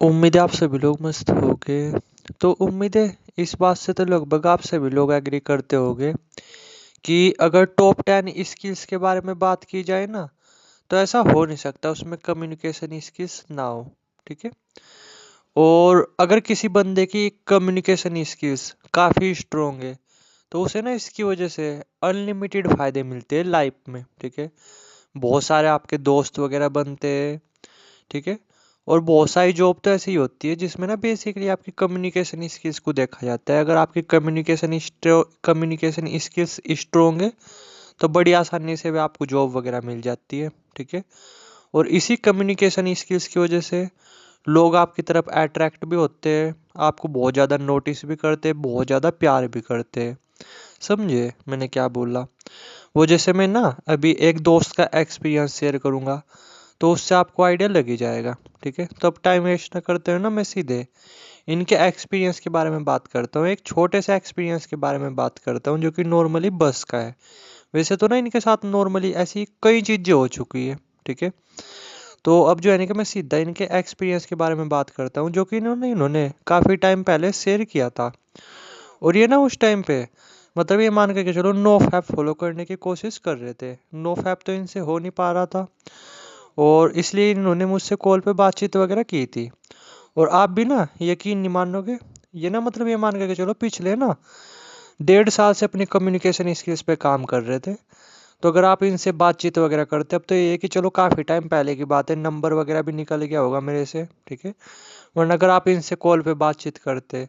उम्मीद है आप सभी लोग मस्त होगे। तो उम्मीद है इस बात से तो लगभग आप सभी लोग एग्री करते होगे कि अगर टॉप 10 स्किल्स के बारे में बात की जाए ना, तो ऐसा हो नहीं सकता उसमें कम्युनिकेशन स्किल्स ना हो। ठीक है। और अगर किसी बंदे की कम्युनिकेशन स्किल्स काफ़ी स्ट्रोंग है, तो उसे ना इसकी वजह से अनलिमिटेड फायदे मिलते हैं लाइफ में। ठीक है। बहुत सारे आपके दोस्त वगैरह बनते हैं। ठीक है। और बहुत सारी जॉब तो ऐसी ही होती है जिसमें ना बेसिकली आपकी कम्युनिकेशन स्किल्स को देखा जाता है। अगर आपकी कम्युनिकेशन स्किल्स स्ट्रोंग है, तो बड़ी आसानी से भी आपको जॉब वगैरह मिल जाती है। ठीक है। और इसी कम्युनिकेशन स्किल्स की वजह से लोग आपकी तरफ अट्रैक्ट भी होते हैं, आपको बहुत ज़्यादा नोटिस भी करते हैं, बहुत ज़्यादा प्यार भी करते हैं। समझे मैंने क्या बोला? वो जैसे मैं ना अभी एक दोस्त का एक्सपीरियंस शेयर करूंगा, तो उससे आपको आइडिया लग ही जाएगा। ठीक है। तो अब टाइम वेस्ट ना करते हुए ना मैं सीधे इनके एक्सपीरियंस के बारे में बात करता हूँ। एक छोटे से एक्सपीरियंस के बारे में बात करता हूँ जो कि नॉर्मली बस का है। वैसे तो ना इनके साथ नॉर्मली ऐसी कई चीज़ें हो चुकी है। ठीक है। तो अब जो है ना कि मैं सीधा इनके एक्सपीरियंस के बारे में बात करता हूँ, जो कि इन्होंने इन्होंने काफ़ी टाइम पहले शेयर किया था। और ये ना उस टाइम पे मतलब ये मान के चलो नो फैप फॉलो करने की कोशिश कर रहे थे। नो फैप तो इनसे हो नहीं पा रहा था, और इसलिए इन्होंने मुझसे कॉल पे बातचीत वगैरह की थी। और आप भी ना यकीन नहीं मानोगे, ये ना मतलब ये मान के चलो पिछले ना 1.5 साल से अपनी कम्युनिकेशन स्किल्स पे काम कर रहे थे। तो अगर आप इनसे बातचीत वगैरह करते, अब तो ये है कि चलो काफ़ी टाइम पहले की बात है, नंबर वगैरह भी निकल गया होगा मेरे से। ठीक है। वरना अगर आप इनसे कॉल पे बातचीत करते,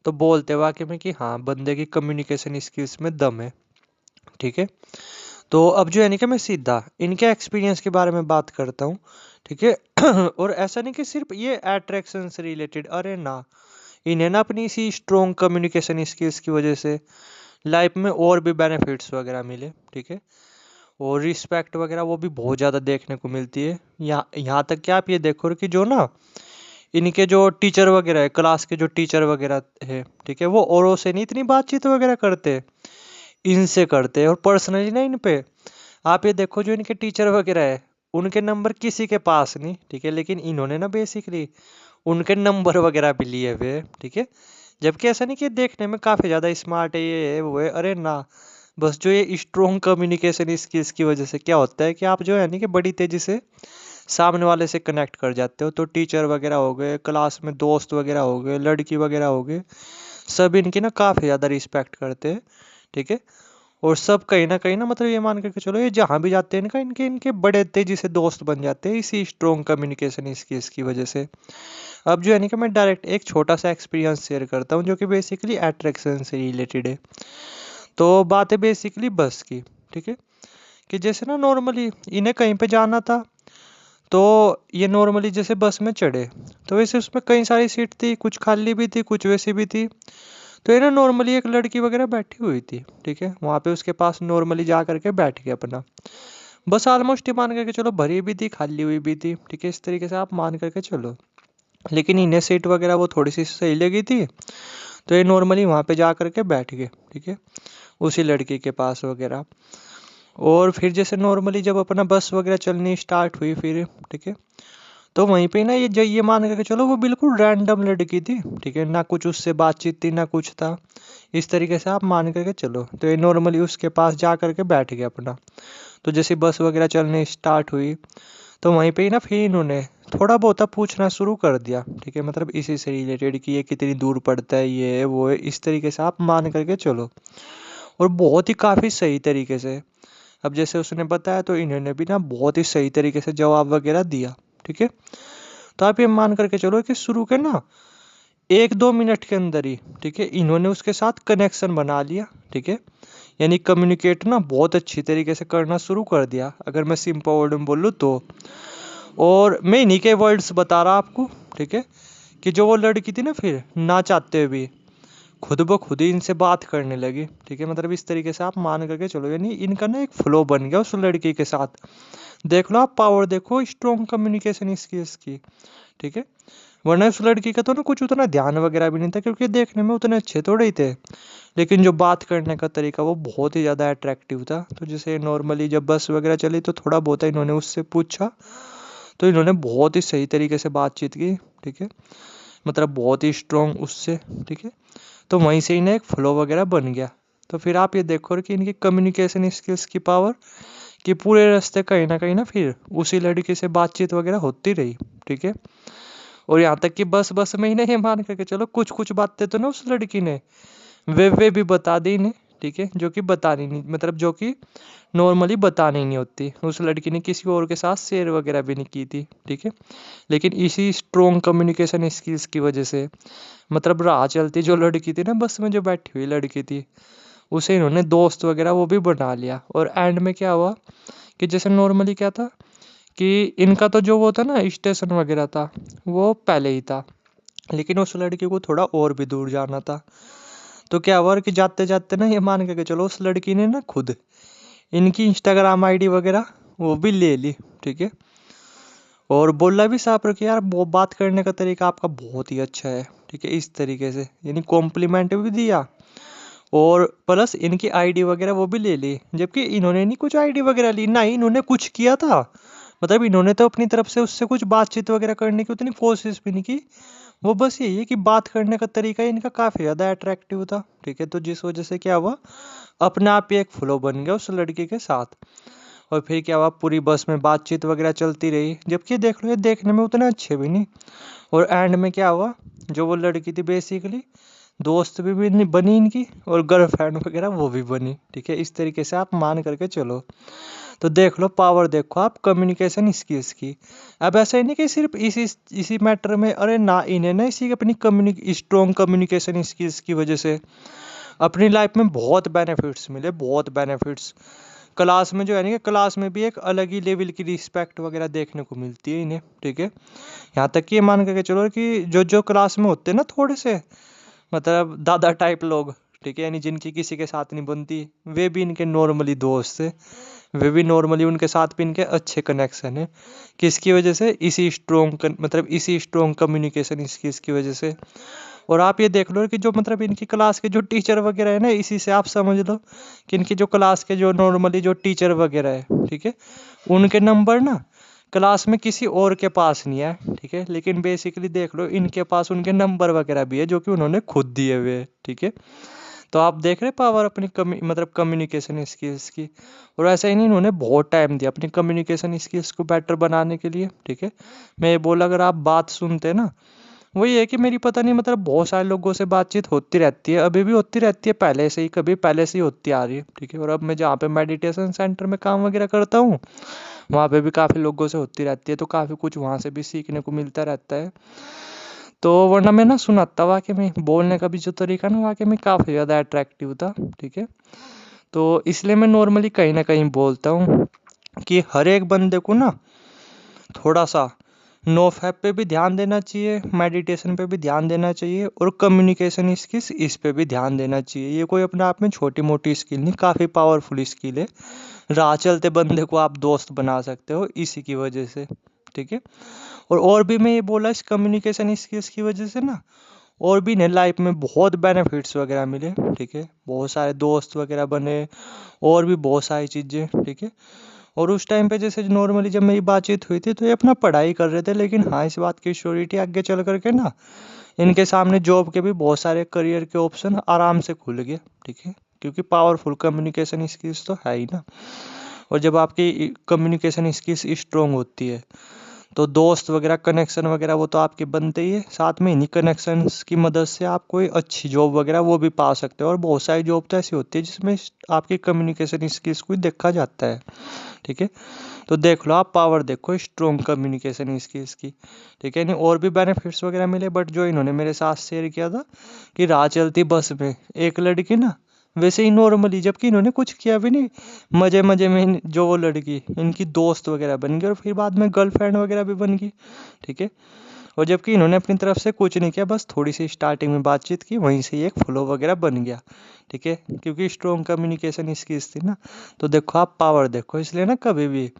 तो बोलते वाकई में कि हाँ बंदे की कम्युनिकेशन स्किल्स में दम है। ठीक है। तो अब जो है नहीं कि मैं सीधा इनके एक्सपीरियंस के बारे में बात करता हूँ। ठीक है। और ऐसा नहीं कि सिर्फ ये अट्रैक्शन से रिलेटेड, अरे ना, इन्हें ना अपनी इसी स्ट्रॉन्ग कम्युनिकेशन स्किल्स की वजह से लाइफ में और भी बेनिफिट्स वगैरह मिले। ठीक है। और रिस्पेक्ट वगैरह वो भी बहुत ज़्यादा देखने को मिलती है। यहाँ तक कि आप ये देखो कि जो ना इनके जो टीचर वगैरह है, क्लास के जो टीचर वगैरह है, ठीक है, वो औरों से नहीं इतनी बातचीत वगैरह करते, इनसे करते हैं। और पर्सनली ना इन पे आप ये देखो जो इनके टीचर वगैरह है, उनके नंबर किसी के पास नहीं। ठीक है। लेकिन इन्होंने ना बेसिकली उनके नंबर वगैरह भी लिए हुए हैं। ठीक है। जबकि ऐसा नहीं कि देखने में काफ़ी ज़्यादा स्मार्ट है, ये है वो है, अरे ना, बस जो ये स्ट्रॉन्ग कम्युनिकेशन स्किल्स की वजह से क्या होता है कि आप जो है नहीं कि बड़ी तेज़ी से सामने वाले से कनेक्ट कर जाते हो। तो टीचर वगैरह हो गए, क्लास में दोस्त वगैरह हो गए, लड़की वगैरह हो गए, सब इनकी ना काफ़ी ज़्यादा रिस्पेक्ट करते हैं। ठीक है। और सब कहीं ना मतलब ये मान करके चलो ये जहाँ भी जाते हैं इनका इनके इनके बड़े तेजी से दोस्त बन जाते हैं इसी स्ट्रॉन्ग कम्युनिकेशन स्किल्स की वजह से। अब जो है ना कि मैं डायरेक्ट एक छोटा सा एक्सपीरियंस शेयर करता हूँ जो कि बेसिकली अट्रैक्शन से रिलेटेड है। तो बात है बेसिकली बस की। ठीक है। कि जैसे ना नॉर्मली इन्हें कहीं पे जाना था, तो ये नॉर्मली जैसे बस में चढ़े, तो वैसे उसमें कई सारी सीट थी, कुछ खाली भी थी, कुछ वैसी भी थी। तो ये ना नॉर्मली एक लड़की वगैरह बैठी हुई थी। ठीक है। वहाँ पे उसके पास नॉर्मली जा करके बैठ गया अपना। बस ऑलमोस्ट ही मान करके चलो भरी भी थी, खाली हुई भी थी। ठीक है। इस तरीके से आप मान करके चलो। लेकिन इन्हें सीट वगैरह वो थोड़ी सी सही लगी थी, तो ये नॉर्मली वहाँ पे जा करके बैठ गए। ठीक है। उसी लड़की के पास वगैरह। और फिर जैसे नॉर्मली जब अपना बस वगैरह चलनी स्टार्ट हुई फिर, ठीक है, तो वहीं पे ना ये मान करके चलो वो बिल्कुल रैंडम लड़की थी। ठीक है। ना कुछ उससे बातचीत थी ना कुछ था। इस तरीके से आप मान करके चलो, तो ये नॉर्मली उसके पास जा करके बैठ गया अपना। तो जैसे बस वगैरह चलने स्टार्ट हुई, तो वहीं पे ही ना फिर इन्होंने थोड़ा बहुत पूछना शुरू कर दिया। ठीक है। मतलब इसी से रिलेटेड कि ये कितनी दूर पड़ता है, ये है वो है, इस तरीके से आप मान करके चलो। और बहुत ही काफ़ी सही तरीके से, अब जैसे उसने बताया तो इन्होंने भी ना बहुत ही सही तरीके से जवाब वगैरह दिया। ठीक है। तो आप ये मान करके चलो कि शुरू के ना 1-2 मिनट के अंदर ही, ठीक है, इन्होंने उसके साथ कनेक्शन बना लिया। ठीक है। यानी कम्युनिकेट ना बहुत अच्छी तरीके से करना शुरू कर दिया, अगर मैं सिंपल वर्ड में बोलूँ तो। और मैं इन्हीं के वर्ड्स बता रहा आपको। ठीक है। कि जो वो लड़की थी ना फिर ना चाहते हुए भी खुद ब खुद ही इनसे बात करने लगी। ठीक है। मतलब इस तरीके से आप मान करके चलो, यानी इनका ना एक फ्लो बन गया उस लड़की के साथ। देख लो आप पावर, देखो स्ट्रॉन्ग कम्युनिकेशन स्किल्स की। ठीक है। वरना उस लड़की का तो ना कुछ उतना ध्यान वगैरह भी नहीं था, क्योंकि देखने में उतने अच्छे थोड़े ही थे। लेकिन जो बात करने का तरीका वो बहुत ही ज़्यादा अट्रैक्टिव था। तो जैसे नॉर्मली जब बस वगैरह चली तो थोड़ा बहुत इन्होंने उससे पूछा, तो इन्होंने बहुत ही सही तरीके से बातचीत की, ठीक है, मतलब बहुत ही स्ट्रॉन्ग उससे, ठीक है। तो वहीं से इन्हें एक फ्लो वगैरह बन गया। तो फिर आप ये देखो कि इनकी कम्युनिकेशन स्किल्स की पावर, कि पूरे रास्ते कहीं ना फिर उसी लड़की से बातचीत वगैरह होती रही, ठीक है। और यहाँ तक कि बस में ही नहीं, मान करके चलो कुछ कुछ बातें तो ना उस लड़की ने वे भी बता दी इन्हें, ठीक है, जो कि बतानी नहीं, मतलब जो कि नॉर्मली बतानी नहीं होती। उस लड़की ने किसी और के साथ शेयर वगैरह भी नहीं की थी, ठीक है। लेकिन इसी स्ट्रॉन्ग कम्युनिकेशन स्किल्स की वजह से, मतलब राह चलती जो लड़की थी ना, बस में जो बैठी हुई लड़की थी, उसे इन्होंने दोस्त वगैरह वो भी बना लिया। और एंड में क्या हुआ कि जैसे नॉर्मली क्या था कि इनका तो जो वो था ना स्टेशन वगैरह था, वो पहले ही था, लेकिन उस लड़की को थोड़ा और भी दूर जाना था। तो क्या हुआ कि जाते जाते ना, ये मान के चलो उस लड़की ने ना खुद इनकी इंस्टाग्राम आईडी वगैरह वो भी ले ली, ठीक है। और बोला भी साफ रखिए यार, वो बात करने का तरीका आपका बहुत ही अच्छा है, ठीक है, इस तरीके से, यानी कॉम्प्लीमेंट भी दिया। और प्लस इनकी आईडी वगैरह वो भी ले ली, जबकि इन्होंने नहीं कुछ आईडी वगैरह ली, ना ही इन्होंने कुछ किया था। मतलब इन्होंने तो अपनी तरफ से उससे कुछ बातचीत वगैरह करने की उतनी कोशिश भी नहीं की। वो बस यही है कि बात करने का तरीका इनका काफ़ी ज़्यादा अट्रैक्टिव था, ठीक है। तो जिस वजह से क्या हुआ, अपने आप ही एक फ्लो बन गया उस लड़की के साथ। और फिर क्या हुआ, पूरी बस में बातचीत वगैरह चलती रही, जबकि देख लो ये देखने में उतने अच्छे भी नहीं। और एंड में क्या हुआ, जो वो लड़की थी बेसिकली दोस्त भी बनी इनकी, और गर्लफ्रेंड वगैरह वो भी बनी, ठीक है। इस तरीके से आप मान करके चलो। तो देख लो पावर, देखो आप कम्युनिकेशन स्किल्स की। अब ऐसा ही नहीं कि सिर्फ इसी मैटर में, अरे ना, इन्हें ना इसी अपनी स्ट्रॉन्ग कम्युनिकेशन स्किल्स की वजह से अपनी लाइफ में बहुत बेनिफिट्स मिले, बहुत बेनिफिट्स। क्लास में जो है ना, कि क्लास में भी एक अलग ही लेवल की रिस्पेक्ट वगैरह देखने को मिलती है इन्हें, ठीक है। यहाँ तक कि ये मान करके चलो कि जो जो क्लास में होते हैं ना थोड़े से, मतलब दादा टाइप लोग, ठीक है, यानी जिनकी किसी के साथ नहीं बनती, वे भी इनके नॉर्मली दोस्त है। वे भी नॉर्मली उनके साथ भी इनके अच्छे कनेक्शन है। किसकी वजह से, इसी स्ट्रॉन्ग मतलब इसी स्ट्रॉन्ग कम्युनिकेशन स्किल्स की वजह से। और आप ये देख लो कि जो मतलब इनकी क्लास के जो टीचर वगैरह है ना, इसी से आप समझ लो कि इनकी जो क्लास के जो नॉर्मली जो टीचर वगैरह है, ठीक है, उनके नंबर ना क्लास में किसी और के पास नहीं है, ठीक है। लेकिन बेसिकली देख लो इनके पास उनके नंबर वगैरह भी है, जो कि उन्होंने खुद दिए हुए हैं, ठीक है। तो आप देख रहे पावर अपनी मतलब कम्युनिकेशन स्किल्स की। और ऐसा ही नहीं, इन्होंने बहुत टाइम दिया अपनी कम्युनिकेशन स्किल्स को बेटर बनाने के लिए, ठीक है। मैं ये बोला, अगर आप बात सुनते ना, वही है कि मेरी पता नहीं, मतलब बहुत सारे लोगों से बातचीत होती रहती है, अभी भी होती रहती है, पहले से ही, कभी पहले से ही होती आ रही है, ठीक है। और अब मैं जहाँ पे मेडिटेशन सेंटर में काम वगैरह करता हूँ, वहाँ पे भी काफ़ी लोगों से होती रहती है, तो काफ़ी कुछ वहाँ से भी सीखने को मिलता रहता है। तो वरना मैं ना सुनाता, वाकई में बोलने का भी जो तरीका ना वाकई में काफ़ी ज़्यादा अट्रैक्टिव था, ठीक है। तो इसलिए मैं नॉर्मली कहीं ना कहीं बोलता हूँ कि हर एक बंदे को ना थोड़ा सा नो फैप पे भी ध्यान देना चाहिए, मेडिटेशन पे भी ध्यान देना चाहिए, और कम्युनिकेशन स्किल्स इस पे भी ध्यान देना चाहिए। ये कोई अपने आप में छोटी मोटी स्किल नहीं, काफ़ी पावरफुल स्किल है। राह चलते बंदे को आप दोस्त बना सकते हो इसी की वजह से, ठीक है। और भी मैं ये बोला, इस कम्युनिकेशन स्किल्स की वजह से ना और भी इन्हें लाइफ में बहुत बेनिफिट्स वगैरह मिले, ठीक है। बहुत सारे दोस्त वगैरह बने, और भी बहुत सारी चीज़ें, ठीक है। और उस टाइम पे जैसे नॉर्मली जब मेरी बातचीत हुई थी, तो ये अपना पढ़ाई कर रहे थे, लेकिन हाँ, इस बात की श्योरिटी आगे चल करके ना इनके सामने जॉब के भी बहुत सारे करियर के ऑप्शन आराम से खुल गए, ठीक है। क्योंकि पावरफुल कम्युनिकेशन स्किल्स तो है ही ना। और जब आपकी कम्युनिकेशन स्किल्स स्ट्रोंग होती है, तो दोस्त वगैरह कनेक्शन वगैरह वो तो आपके बनते ही है, साथ में इन्हीं कनेक्शंस की मदद से आप कोई अच्छी जॉब वगैरह वो भी पा सकते हो। और बहुत सारी जॉब तो ऐसी होती है जिसमें आपकी कम्युनिकेशन स्किल्स को देखा जाता है, ठीक है। तो देख लो आप पावर, देखो स्ट्रॉन्ग कम्युनिकेशन स्किल्स की, ठीक है। नहीं और भी बेनिफिट्स वगैरह मिले, बट जो इन्होंने मेरे साथ शेयर किया था कि राह चलती बस में एक लड़की ना, वैसे ही नॉर्मली, जबकि इन्होंने कुछ किया भी नहीं, मजे मजे में जो वो लड़की इनकी दोस्त वगैरह बन गई, और फिर बाद में गर्लफ्रेंड वगैरह भी बन गई, ठीक है। और जबकि इन्होंने अपनी तरफ से कुछ नहीं किया, बस थोड़ी सी स्टार्टिंग में बातचीत की, वहीं से ही एक फ्लो वगैरह बन गया, ठीक है। क्योंकि स्ट्रॉन्ग कम्युनिकेशन स्किल्स थी ना। तो देखो आप पावर देखो, इसलिए ना कभी भी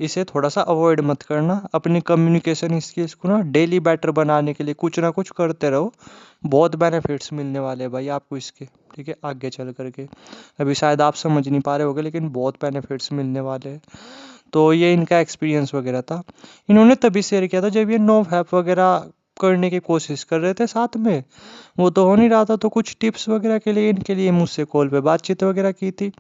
इसे थोड़ा सा अवॉइड मत करना। अपनी कम्युनिकेशन स्किल्स को ना डेली बेटर बनाने के लिए कुछ ना कुछ करते रहो। बहुत बेनिफिट्स मिलने वाले हैं भाई आपको इसके, ठीक है, आगे चल करके। अभी शायद आप समझ नहीं पा रहे होगे, लेकिन बहुत बेनिफिट्स मिलने वाले हैं। तो ये इनका एक्सपीरियंस वगैरह था। इन्होंने तभी शेयर किया था जब ये नो फैप वगैरह करने की कोशिश कर रहे थे साथ में, वो तो हो नहीं रहा था, तो कुछ टिप्स वगैरह के लिए इनके लिए मुझसे कॉल पे बातचीत वगैरह की थी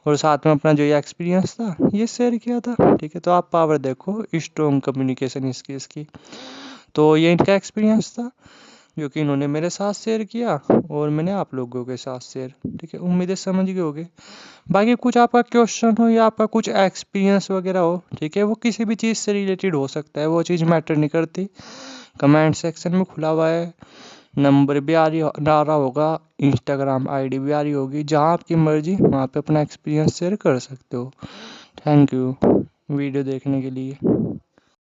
और साथ में अपना जो ये एक्सपीरियंस था ये शेयर किया था। ठीक है, तो आप पावर देखो स्ट्रॉन्ग कम्युनिकेशन स्किल्स की। तो ये इनका एक्सपीरियंस था जो कि इन्होंने मेरे साथ शेयर किया और मैंने आप लोगों के साथ शेयर। ठीक है, उम्मीद है समझ गए होगे। बाकी कुछ आपका क्वेश्चन हो या आपका कुछ एक्सपीरियंस वगैरह हो, ठीक है, वो किसी भी चीज़ से रिलेटेड हो सकता है, वो चीज़ मैटर नहीं करती। कमेंट सेक्शन में खुला हुआ है, नंबर भी आ रहा होगा, इंस्टाग्राम आईडी भी आ रही होगी, जहाँ आपकी मर्जी वहाँ पे अपना एक्सपीरियंस शेयर कर सकते हो। थैंक यू वीडियो देखने के लिए।